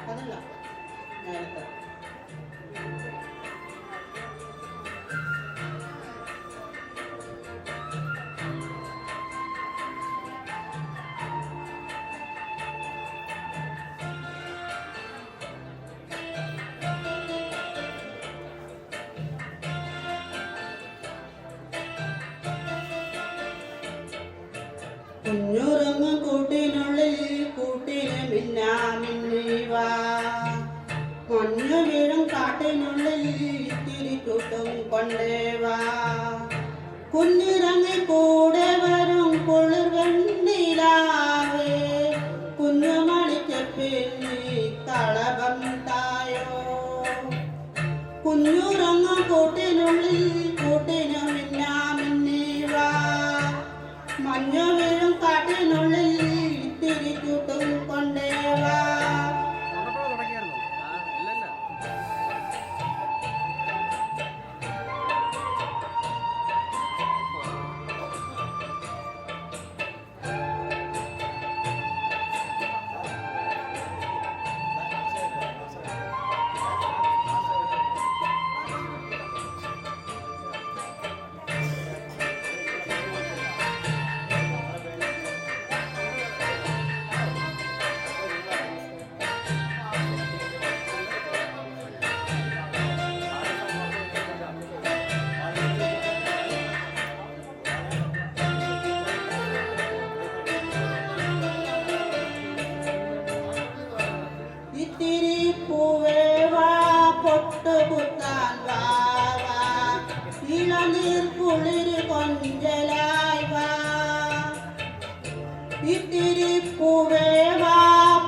അതല്ല നേരത്തെ കുഞ്ഞുറങ്ങും കൂട്ടിനുള്ളിൽ കൂട്ടിന് മിന്നാമിന്നീവാ മഞ്ഞു വീഴും കാട്ടിനുള്ളിൽ ഇത്തിരി കൂട്ടും കൊണ്ടേവാ കുഞ്ഞിറങ്ങി കൂടെ വരും കുളിർ വെണ്ണിലാവേ കുഞ്ഞുമണിക്കെപ്പിൽ നീ കളഭം തായോ കുഞ്ഞുറങ്ങും കൂട്ടിനുള്ളിൽ കൂട്ടിന് മിന്നാമിന്നീവാ മഞ്ഞു വീഴും കാട്ടിനുള്ളിൽ ഇത്തിരി കൂട്ടും കൊണ്ടേവാ ഇത്തിരി പൂവേവാ പൊട്ടുകുത്താൻ വാവാ ഇളനീർ കുളിര് കൊഞ്ചലായി വാ ഇത്തിരി പൂവേവാ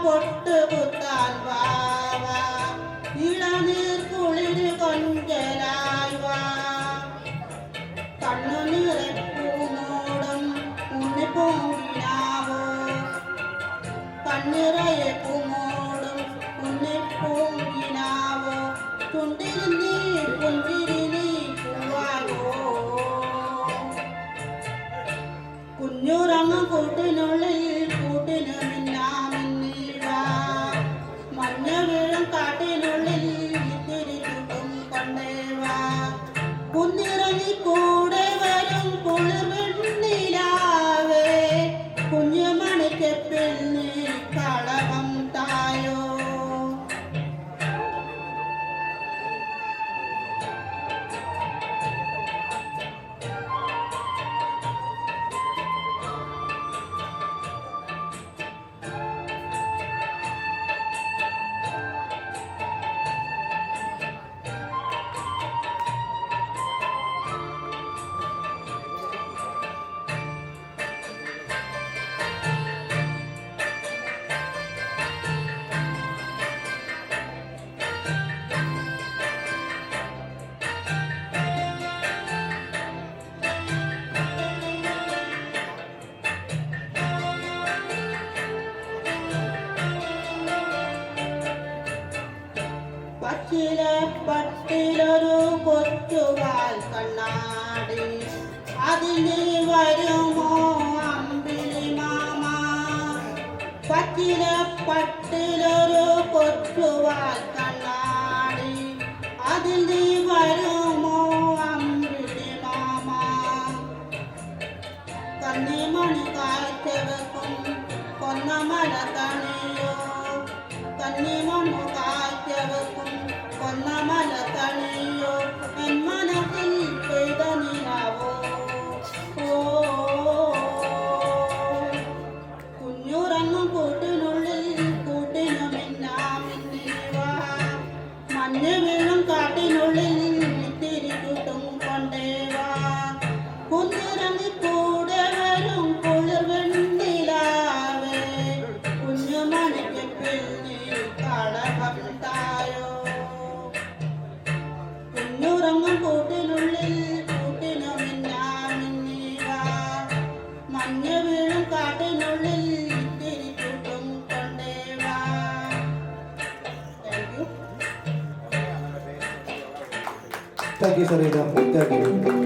പൊട്ടുകുത്താൻ വാവാ ഇളനീർ കുളിര് കൊഞ്ചലായി വാ കണ്ണുനീറെ പൂമോടും ഉണ്ണിപ്പൂങ്കിനാവോ കണ്ണിറയെ പൂമോടും ഉണ്ണിപ്പൂങ്കിനാവോ ചുണ്ടിൽ നീ പുഞ്ചിരി നീ പൂവായോ കുഞ്ഞുറങ്ങും കൂട്ടിനുള്ളിൽ കൂട്ടിന് മിന്നാമിന്നീവാ മഞ്ഞു വീഴും കാട്ടിനുള്ളിൽ ഇത്തിരി ചുട്ടും കൊണ്ടേവാ കുന്നിറങ്ങി കൂടെ വരും കുളിർ വെണ്ണിലാവേ കുഞ്ഞുമണിക്കെപ്പിൽ നീ കളഭം തായോ പച്ചിലെ പട്ടിലൊരു കൊച്ചുവാൽ കണ്ണാടി അതിന് വരുമോ അമ്പിളി മാമ പച്ചിലെ പട്ടിലൊരു കൊച്ചുവാൽ കണ്ണാടി അതിന് വരുമോ അമ്പിളി മാമ കന്നിമണി കാഴ്ചവെക്കും കൊന്നമല തണിയോ കന്നിമണി കാഴ്ചവെക്കും കൊന്നമല തണിയോ എൻ മനസ്സിൽ പെയ്ത നിലാവോ കുഞ്ഞുറങ്ങും കൂട്ടിനുള്ളിൽ കൂട്ടിനു മിന്നാമിന്നീവാ മഞ്ഞ് വീഴും കാട്ടിനുള്ളിൽ ഇത്തിരി കൂട്ടും കൊണ്ടേവാ കുഞ്ഞിറങ്ങി കൂടെ വരും കുളിർ വെണ്ണിലാവേ കുഞ്ഞുമണിക്കെപ്പിൽ നീ കളഭം തായോ കുഞ്ഞുറങ്ങും കൂട്ടിനുള്ളിൽ കൂട്ടിനു മിന്നാമിന്നീവാ മഞ്ഞ് വീഴും കാട്ടിനുള്ളിൽ ഇത്തിരി കൂട്ടും കൊണ്ടേവാ Thank you, Sarita. Thank you.